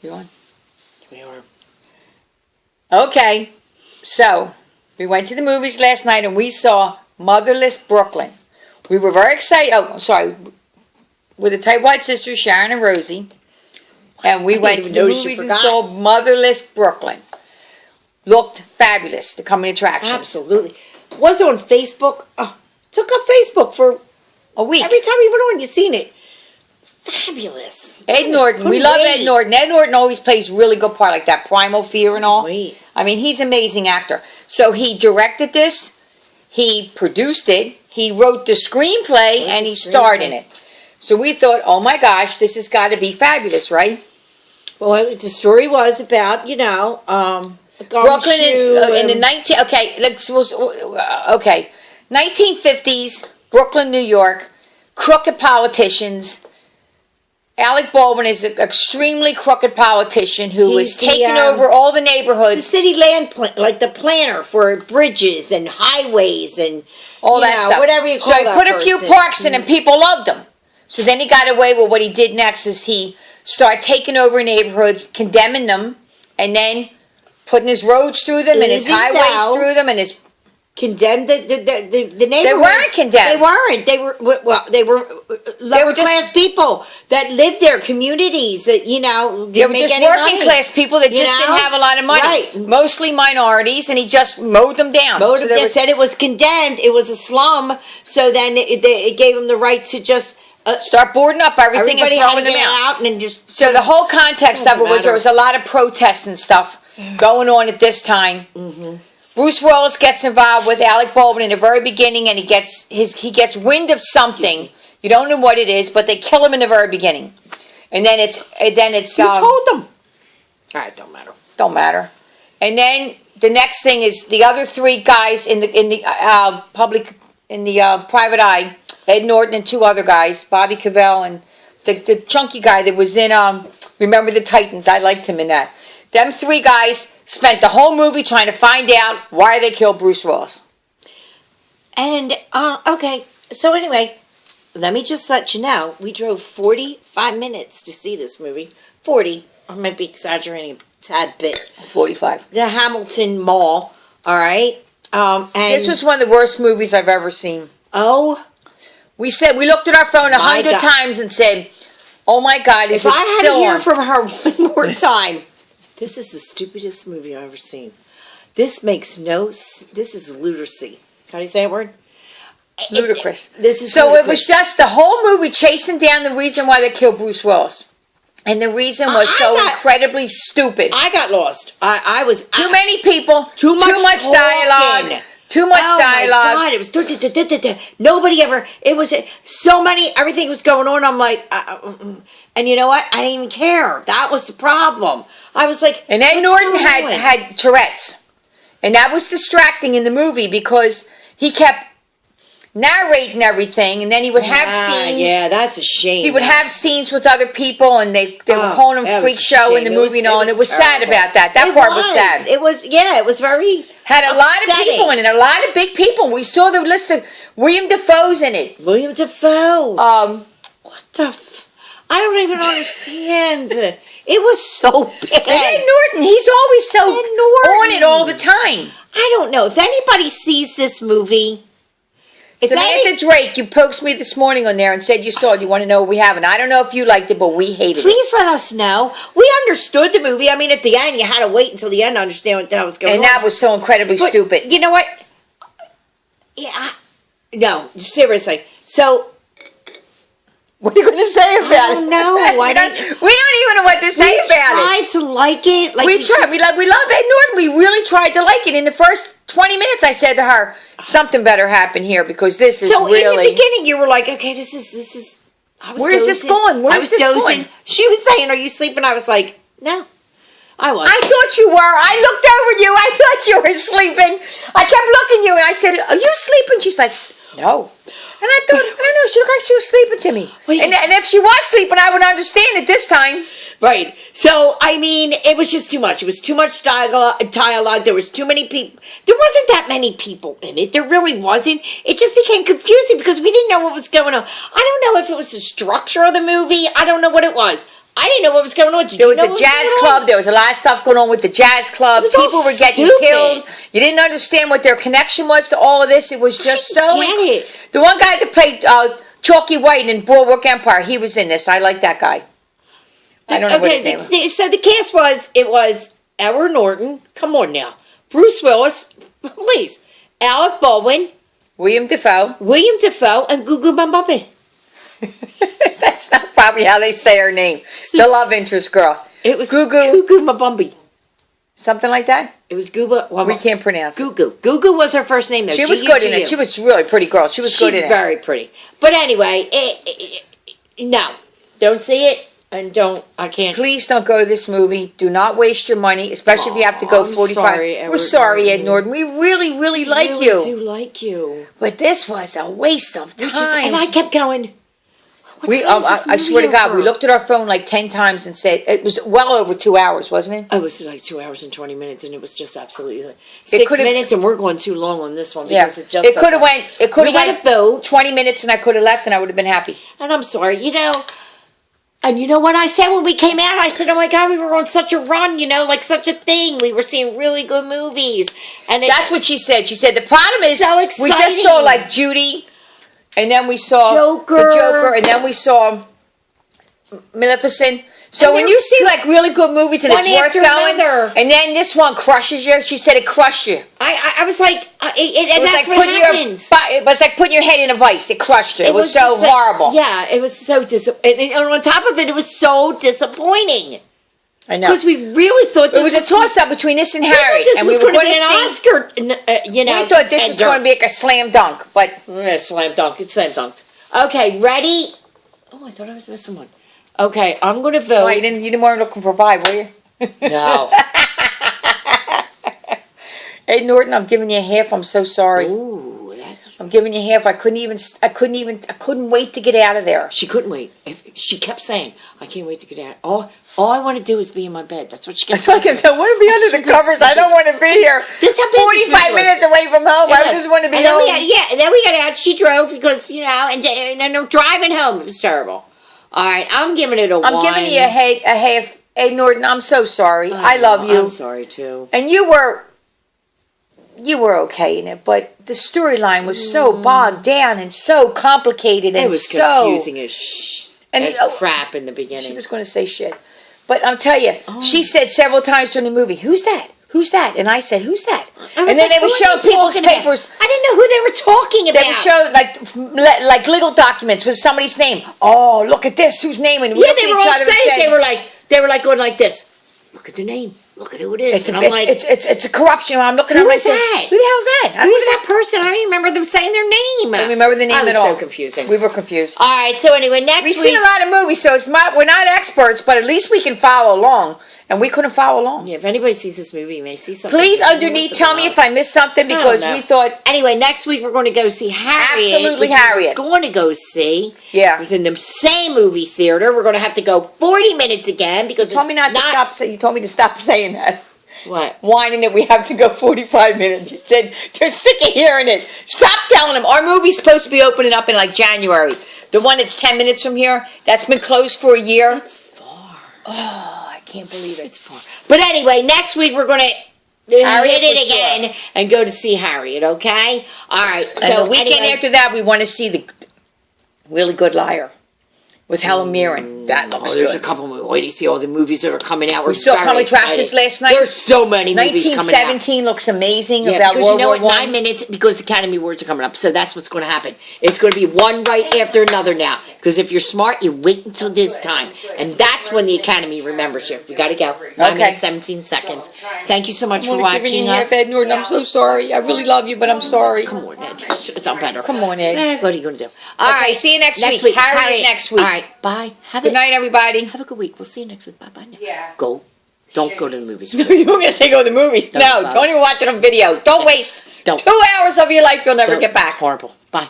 You on? We are. Okay. So, we went to the movies last night and we saw Motherless Brooklyn. We were very excited. Oh, I'm sorry. With the Tightwad sisters, Sharon and Rosie. And we went to the movies and saw Motherless Brooklyn. Looked fabulous, the coming attractions. Absolutely. Was on Facebook. Took up Facebook for a week. Every time we went on, you seen it. Fabulous. Ed Norton. We love Ed Norton. Ed Norton always plays really good part, like that Primal Fear and all. I mean, he's an amazing actor. So he directed this. He produced it. He wrote the screenplay, and he starred in it. So we thought, oh my gosh, this has got to be fabulous, right? Well, the story was about, Brooklyn in the 1950s, Brooklyn, New York, crooked politicians. Alec Baldwin is an extremely crooked politician who was taking over all the neighborhoods. The city land like the planner for bridges and highways and all that stuff. Whatever you call it. So he put a few parks in and people loved him. So then he got away with what he did next is he started taking over neighborhoods, condemning them, and then putting his roads through them and his highways through them and his... Condemned the neighborhoods. They weren't condemned. They weren't. They were lower class people that lived there, communities that, they were just working class people that just didn't have a lot of money. Right. Mostly minorities, and he just mowed them down. They said it was condemned. It was a slum, so then it gave them the right to just... start boarding up everything and throwing them out. And just... So the whole context of it was there was a lot of protests and stuff going on at this time. Mm-hmm. Bruce Willis gets involved with Alec Baldwin in the very beginning, and he gets wind of something. You don't know what it is, but they kill him in the very beginning, and then it's you told them. All right, don't matter. And then the next thing is the other three guys in the private eye, Ed Norton and two other guys, Bobby Cavell and the chunky guy that was in Remember the Titans. I liked him in that. Them three guys spent the whole movie trying to find out why they killed Bruce Willis. And, okay, so anyway, let me just let you know, we drove 45 minutes to see this movie. 40, I might be exaggerating a tad bit. 45. The Hamilton Mall, all right? And this was one of the worst movies I've ever seen. Oh. We looked at our phone 100 times and said, oh my God, is it still on? If I had to hear from her one more time... This is the stupidest movie I've ever seen. This is ludicrousy. How do you say that word? Ludicrous. Ludicrous. It was just the whole movie chasing down the reason why they killed Bruce Willis. And the reason was incredibly stupid. I got lost. I was... Too many people. Too much dialogue. Too much dialogue. Oh my God, it was... Nobody ever... It was so many... Everything was going on. I'm like... And you know what? I didn't even care. That was the problem. I was like... And Ed Norton had Tourette's. And that was distracting in the movie because he kept narrating everything, and then he would have scenes. Yeah, that's a shame. He would have scenes with other people, and they were calling him Freak Show in the movie and all, and it was sad about that. That part was sad. It was very had a lot of people in it, a lot of big people. We saw the list of William Dafoe's in it. William Dafoe. What the... I don't even understand. It was so bad. And Ed Norton, he's always so on it all the time. I don't know. If anybody sees this movie... Samantha Drake, you poked me this morning on there and said you saw it. You want to know what we have. And I don't know if you liked it, but we hated it. Please let us know. We understood the movie. I mean, at the end, you had to wait until the end to understand what the hell was going on. And that was so incredibly stupid. You know what? Yeah. No, seriously. So... What are you going to say about it? I don't know. We don't even know what to say about it. We tried to like it. We tried. We love Ed Norton. We really tried to like it. In the first 20 minutes, I said to her, something better happen here because this is really... So in the beginning, you were like, okay, this is... Where's this going? Where's this going? She was saying, are you sleeping? I was like, no. I was. I thought you were. I looked over you. I thought you were sleeping. I kept looking at you, and I said, are you sleeping? She's like, no. And I thought, I don't know, she looked like she was sleeping to me. And if she was sleeping, I would understand it this time. Right. So, I mean, it was just too much. It was too much dialogue. There was too many people. There wasn't that many people in it. There really wasn't. It just became confusing because we didn't know what was going on. I don't know if it was the structure of the movie. I don't know what it was. I didn't know what was going on. Did There you was know a what jazz going club. on? There was a lot of stuff going on with the jazz club. It was all People were getting stupid. killed. You didn't understand what their connection was to all of this. It was just so... Get it. The one guy that played Chalky White in Boardwalk Empire, he was in this. I like that guy. I don't know what his name was. So the cast was Edward Norton. Come on now. Bruce Willis. Please. Alec Baldwin. William Dafoe. And Gugu Mbatha. That's not probably how they say her name. The love interest girl. It was Gugu Mbatha. Something like that? It was Gugu. Well, We can't pronounce it. Gugu was her first name, though. She was good in it. She was really pretty girl. She was good in it. She's very pretty. But anyway, no. Don't see it. And I can't. Please don't go to this movie. Do not waste your money, especially if you have to go I'm 45. sorry, We're sorry, Ed Norton. We really, really like I you. do like you. But this was a waste of time. And I kept going, I swear to God, we looked at our phone like 10 times and said, it was well over 2 hours, wasn't it? It was like 2 hours and 20 minutes, and it was just absolutely 6 minutes, and we're going too long on this one because it just. It could have went. It could have went vote 20 minutes, and I could have left, and I would have been happy. And I'm sorry, And you know what I said when we came out? I said, "Oh my God, we were on such a run, like such a thing. We were seeing really good movies." And that's what she said. She said the problem is so we just saw like Judy, and then we saw Joker. the Joker, and then we saw Maleficent. So when you see like really good movies and it's worth going, and then this one crushes you, she said it crushed you. I was like, and that's what happens. It was like putting your head in a vice. It crushed you. It was so horrible. Yeah, it was so disappointing. And on top of it, it was so disappointing. I know. Because we really thought this was a toss-up between this and Harry. And we were going to be an Oscar, we thought this was going to be like a slam dunk, but... slam dunk. It's slam dunked. Okay, ready? Oh, I thought I was missing one. Okay, I'm going to vote. Why, you didn't want to look for vibe, were you? No. Hey, Norton, I'm giving you half. I'm so sorry. Ooh, I'm giving you half. I couldn't wait to get out of there. She couldn't wait. She kept saying, "I can't wait to get out." All I want to do is be in my bed. That's what she kept saying. I want to be under the covers. I don't want to be here. This 45 minutes away from home. I just want to be home. And then we got out. She drove because, and then driving home, it was terrible. All right, I'm giving it a 1. I'm giving you a half. Hey, Norton, I'm so sorry. I love you. I'm sorry, too. And you were okay in it, but the storyline was so bogged down and so complicated and it was confusing as crap in the beginning. She was going to say shit. But I'll tell you, she said several times during the movie, "Who's that? Who's that?" And I said, "Who's that?" And then they would show people's papers. I didn't know who they were talking about. They would show like legal documents with somebody's name. Oh, look at this. Whose name? And they were all saying, they were like going like this. Look at the name. Look at who it is. It's a corruption. I'm looking at myself. That? Who the hell's that? Who was that person? I don't even remember them saying their name. I don't remember the name at all. It was so confusing. We were confused. All right, so anyway, next week... We've seen a lot of movies, so we're not experts, but at least we can follow along. And we couldn't follow along. Yeah, if anybody sees this movie and they see something... Please, underneath, tell me if I missed something, because we thought... Anyway, next week we're going to go see Harriet. Absolutely Harriet. We're going to go see. Yeah. It was in the same movie theater. We're going to have to go 40 minutes again, because you told me to stop saying that. What? Whining that we have to go 45 minutes. You said, they're sick of hearing it. Stop telling them. Our movie's supposed to be opening up in like January. The one that's 10 minutes from here, that's been closed for a year. That's far. Oh, I can't believe it. It's far. But anyway, next week we're going to hit it again and go to see Harriet, okay? All right. So the weekend after that, we want to see the Really Good Liar. With Helen Mirren. That looks good. There's a couple of Wait, you see all the movies that are coming out. We saw Coming Attractions last night. There's so many movies coming out. 1917 looks amazing. Yeah, about World War I. 9 minutes, because the Academy Awards are coming up. So that's what's going to happen. It's going to be one right after another now. Because if you're smart, you wait until this time. And that's when the Academy remembers you. We got to go. 9 minutes, 17 seconds. Thank you so much for watching us. Ed Norton, I'm so sorry. I really love you, but I'm sorry. Come on, Ed. You should have done better. Come on, Ed. What are you going to do? All right. See you next week. Harriet next week. All right. Bye. Good night, everybody. Have a good week. We'll see you next week. Bye-bye now. Yeah. Go. Don't go to the movies. You were going to say go to the movies. No, don't even watch it on video. Don't waste 2 hours of your life you'll never get back. Horrible. Bye.